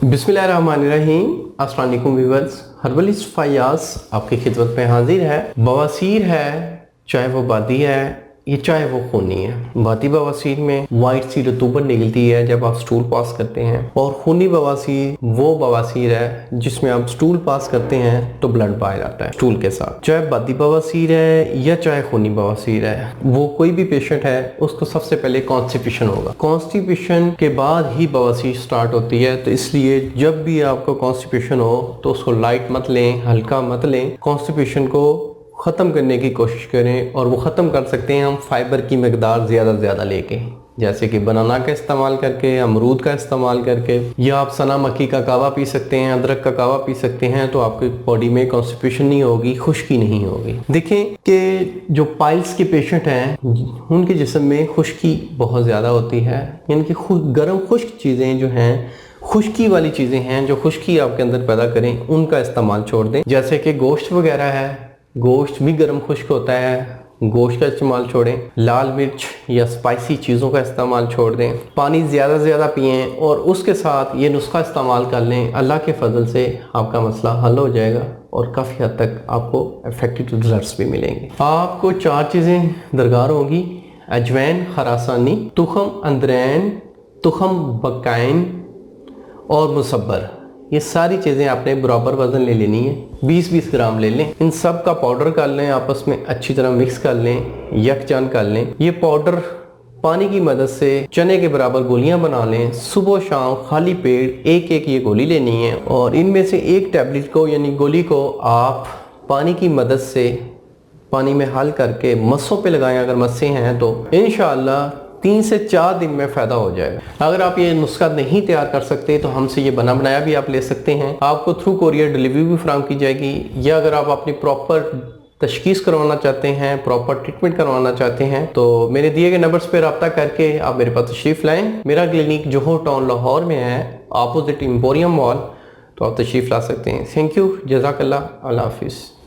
बिस्मिल्लाहिर्रहमानिर्रहीम। अस्सलाम वालेकुम व्यूअर्स, हर्बलिस्ट फयाज आपकी खिदमत में हाजिर है। बवासीर है, चाहे वो बादी है या चाहे वो खूनी है। बादी बवासीर में वाइट सी रतूबत निकलती है जब आप स्टूल पास करते हैं, और खूनी बवासीर वो बवासीर है जिसमें आप स्टूल पास करते हैं तो ब्लड बाहर आता है स्टूल के साथ। चाहे बादी बवासीर है या चाहे खूनी बवासीर है, वो कोई भी पेशेंट है उसको सबसे पहले कॉन्स्टिपेशन होगा। कॉन्स्टिपेशन के बाद ही बवासीर स्टार्ट होती है, तो इसलिए जब भी आपको कॉन्स्टिपेशन हो तो उसको लाइट मत लें, हल्का मत लें। कॉन्स्टिपेशन को ख़त्म करने की कोशिश करें, और वो ख़त्म कर सकते हैं हम फाइबर की मकदार ज़्यादा से ज़्यादा लेके, जैसे कि बनाना का इस्तेमाल करके, अमरूद का इस्तेमाल करके, या आप सना मक्खी का कावा पी सकते हैं, अदरक का कावा पी सकते हैं। तो आपकी बॉडी में कॉन्स्टिपेशन नहीं होगी, खुश्की नहीं होगी। देखें कि जो पाइल्स के पेशेंट हैं उनके जिस्म में खुश्की बहुत ज़्यादा होती है, यानी कि गर्म खुश्क चीज़ें जो हैं, खुश्की वाली चीज़ें हैं जो खुश्की आपके अंदर पैदा करें, उनका इस्तेमाल छोड़ दें। जैसे कि गोश्त वगैरह है, गोश्त भी गर्म खुश्क होता है, गोश्त का इस्तेमाल छोड़ें। लाल मिर्च या स्पाइसी चीज़ों का इस्तेमाल छोड़ दें। पानी ज़्यादा से ज़्यादा पिएँ, और उसके साथ ये नुस्खा इस्तेमाल कर लें। अल्लाह के फजल से आपका मसला हल हो जाएगा, और काफ़ी हद तक आपको इफेक्टिव रिजल्ट्स भी मिलेंगे। आपको 4 चीज़ें दरकार होंगी: अजवैन, खरासानी, तुखम अंदरैन, तुखम बकाइन और मुसब्बर। ये सारी चीज़ें आपने बराबर वज़न ले लेनी है, 20-20 ग्राम ले लें। इन सब का पाउडर कर लें, आपस में अच्छी तरह मिक्स कर लें, यकजान कर लें। ये पाउडर पानी की मदद से चने के बराबर गोलियां बना लें। सुबह शाम खाली पेट एक एक ये गोली लेनी है, और इनमें से एक टैबलेट को यानी गोली को आप पानी की मदद से पानी में हल करके मस्सों पे लगाएं। अगर मस्से हैं तो इंशाअल्लाह 3 से 4 दिन में फ़ायदा हो जाएगा। अगर आप ये नुस्खा नहीं तैयार कर सकते तो हमसे ये बना बनाया भी आप ले सकते हैं। आपको थ्रू कोरियर डिलीवरी भी फराहम की जाएगी, या अगर आप अपनी प्रॉपर तशखीस करवाना चाहते हैं, प्रॉपर ट्रीटमेंट करवाना चाहते हैं, तो मेरे दिए गए नंबर्स पर रब्ता करके आप मेरे पास तशरीफ़ लाएँ। मेरा क्लिनिक जोहर टाउन लाहौर में है, अपोजिट एम्पोरियम मॉल, तो आप तशरीफ़ ला सकते हैं। थैंक यू, जज़ाकल्लाह, अल्लाह हाफिज़।